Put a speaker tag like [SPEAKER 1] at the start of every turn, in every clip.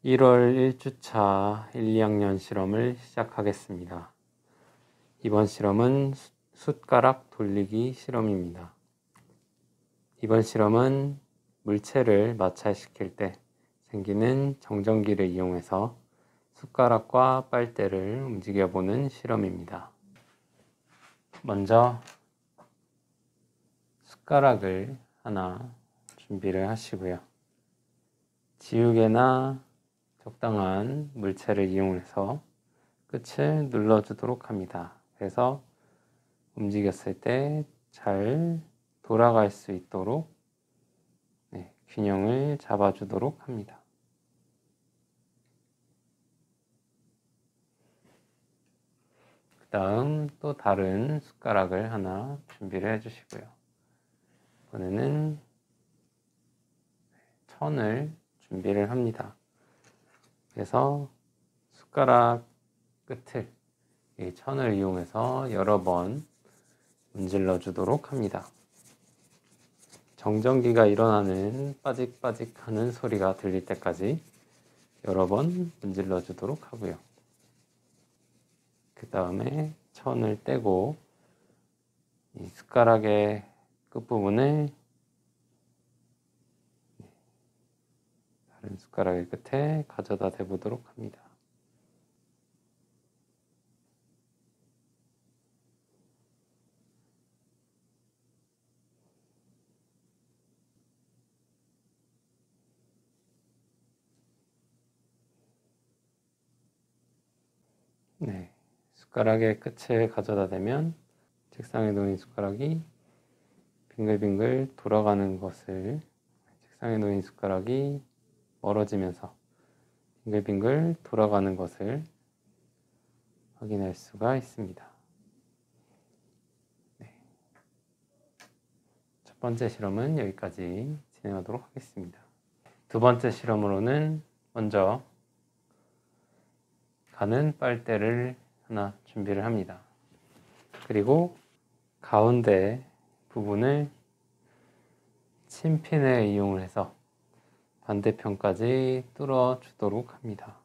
[SPEAKER 1] 1월 1주차 1, 2학년 실험을 시작하겠습니다. 이번 실험은 숟가락 돌리기 실험입니다. 이번 실험은 물체를 마찰시킬 때 생기는 정전기를 이용해서 숟가락과 빨대를 움직여보는 실험입니다. 먼저 숟가락을 하나 준비를 하시고요. 지우개나 적당한 물체를 이용해서 끝을 눌러주도록 합니다. 그래서 움직였을 때 잘 돌아갈 수 있도록 균형을 잡아주도록 합니다. 그 다음 또 다른 숟가락을 하나 준비를 해주시고요. 이번에는 천을 준비를 합니다. 그래서 숟가락 끝을 이 천을 이용해서 여러 번 문질러 주도록 합니다. 정전기가 일어나는 빠직빠직 하는 소리가 들릴 때까지 여러 번 문질러 주도록 하고요. 그 다음에 천을 떼고 이 숟가락의 끝부분을 다른 숟가락의 끝에 가져다 대보도록 합니다. 숟가락의 끝을 가져다 대면 책상에 놓인 숟가락이 빙글빙글 돌아가는 것을, 책상에 놓인 숟가락이 멀어지면서 빙글빙글 돌아가는 것을 확인할 수가 있습니다. 첫 번째 실험은 여기까지 진행하도록 하겠습니다. 두 번째 실험으로는 먼저 가는 빨대를 하나 준비를 합니다. 그리고 가운데 부분을 침핀을 이용을 해서 반대편까지 뚫어 주도록 합니다.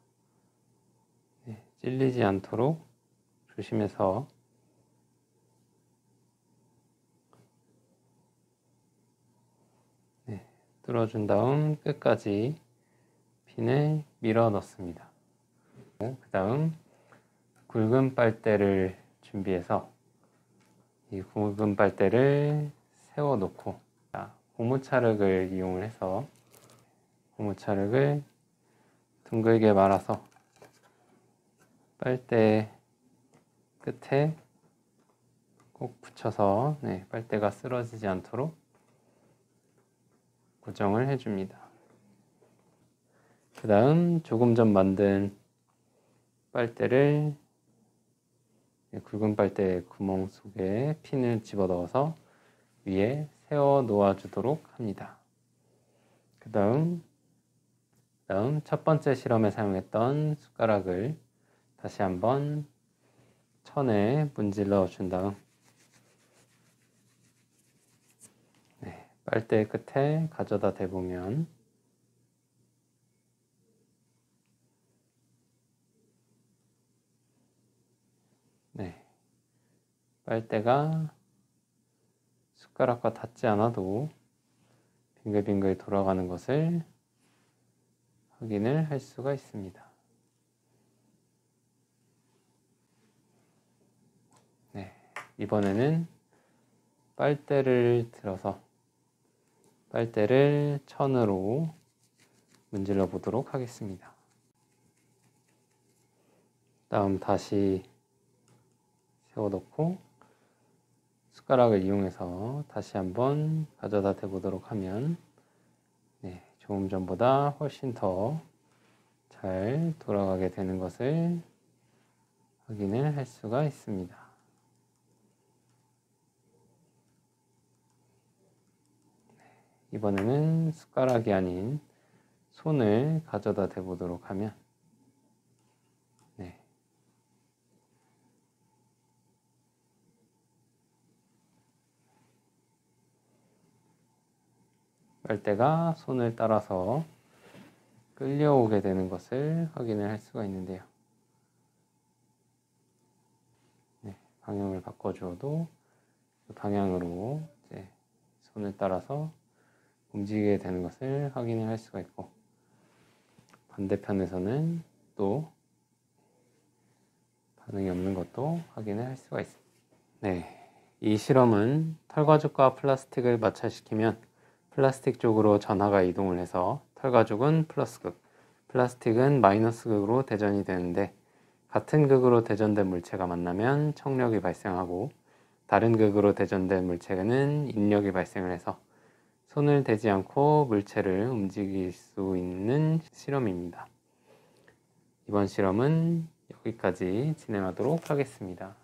[SPEAKER 1] 찔리지 않도록 조심해서 뚫어준 다음 끝까지 핀을 밀어 넣습니다. 그 다음 굵은 빨대를 준비해서 이 굵은 빨대를 세워 놓고 고무차륵을 이용을 해서 고무차륵을 둥글게 말아서 빨대 끝에 꼭 붙여서 빨대가 쓰러지지 않도록 고정을 해줍니다. 그 다음 조금 전 만든 빨대를 굵은 빨대 구멍 속에 핀을 집어넣어서 위에 세워 놓아 주도록 합니다. 그 다음 첫 번째 실험에 사용했던 숟가락을 다시 한번 천에 문질러 준 다음 빨대 끝에 가져다 대보면 빨대가 숟가락과 닿지 않아도 빙글빙글 돌아가는 것을 확인을 할 수가 있습니다. 이번에는 빨대를 들어서 빨대를 천으로 문질러 보도록 하겠습니다. 다음 다시 세워놓고 숟가락을 이용해서 다시 한번 가져다 대보도록 하면 조금 전보다 훨씬 더 잘 돌아가게 되는 것을 확인을 할 수가 있습니다. 이번에는 숟가락이 아닌 손을 가져다 대보도록 하면 빨대가 손을 따라서 끌려오게 되는 것을 확인을 할 수가 있는데요. 네, 방향을 바꿔주어도 그 방향으로 이제 손을 따라서 움직이게 되는 것을 확인을 할 수가 있고, 반대편에서는 또 반응이 없는 것도 확인을 할 수가 있습니다. 네, 이 실험은 털가죽과 플라스틱을 마찰시키면 플라스틱 쪽으로 전하가 이동을 해서 털가죽은 플러스극, 플라스틱은 마이너스극으로 대전이 되는데, 같은 극으로 대전된 물체가 만나면 청력이 발생하고 다른 극으로 대전된 물체는 인력이 발생을 해서 손을 대지 않고 물체를 움직일 수 있는 실험입니다. 이번 실험은 여기까지 진행하도록 하겠습니다.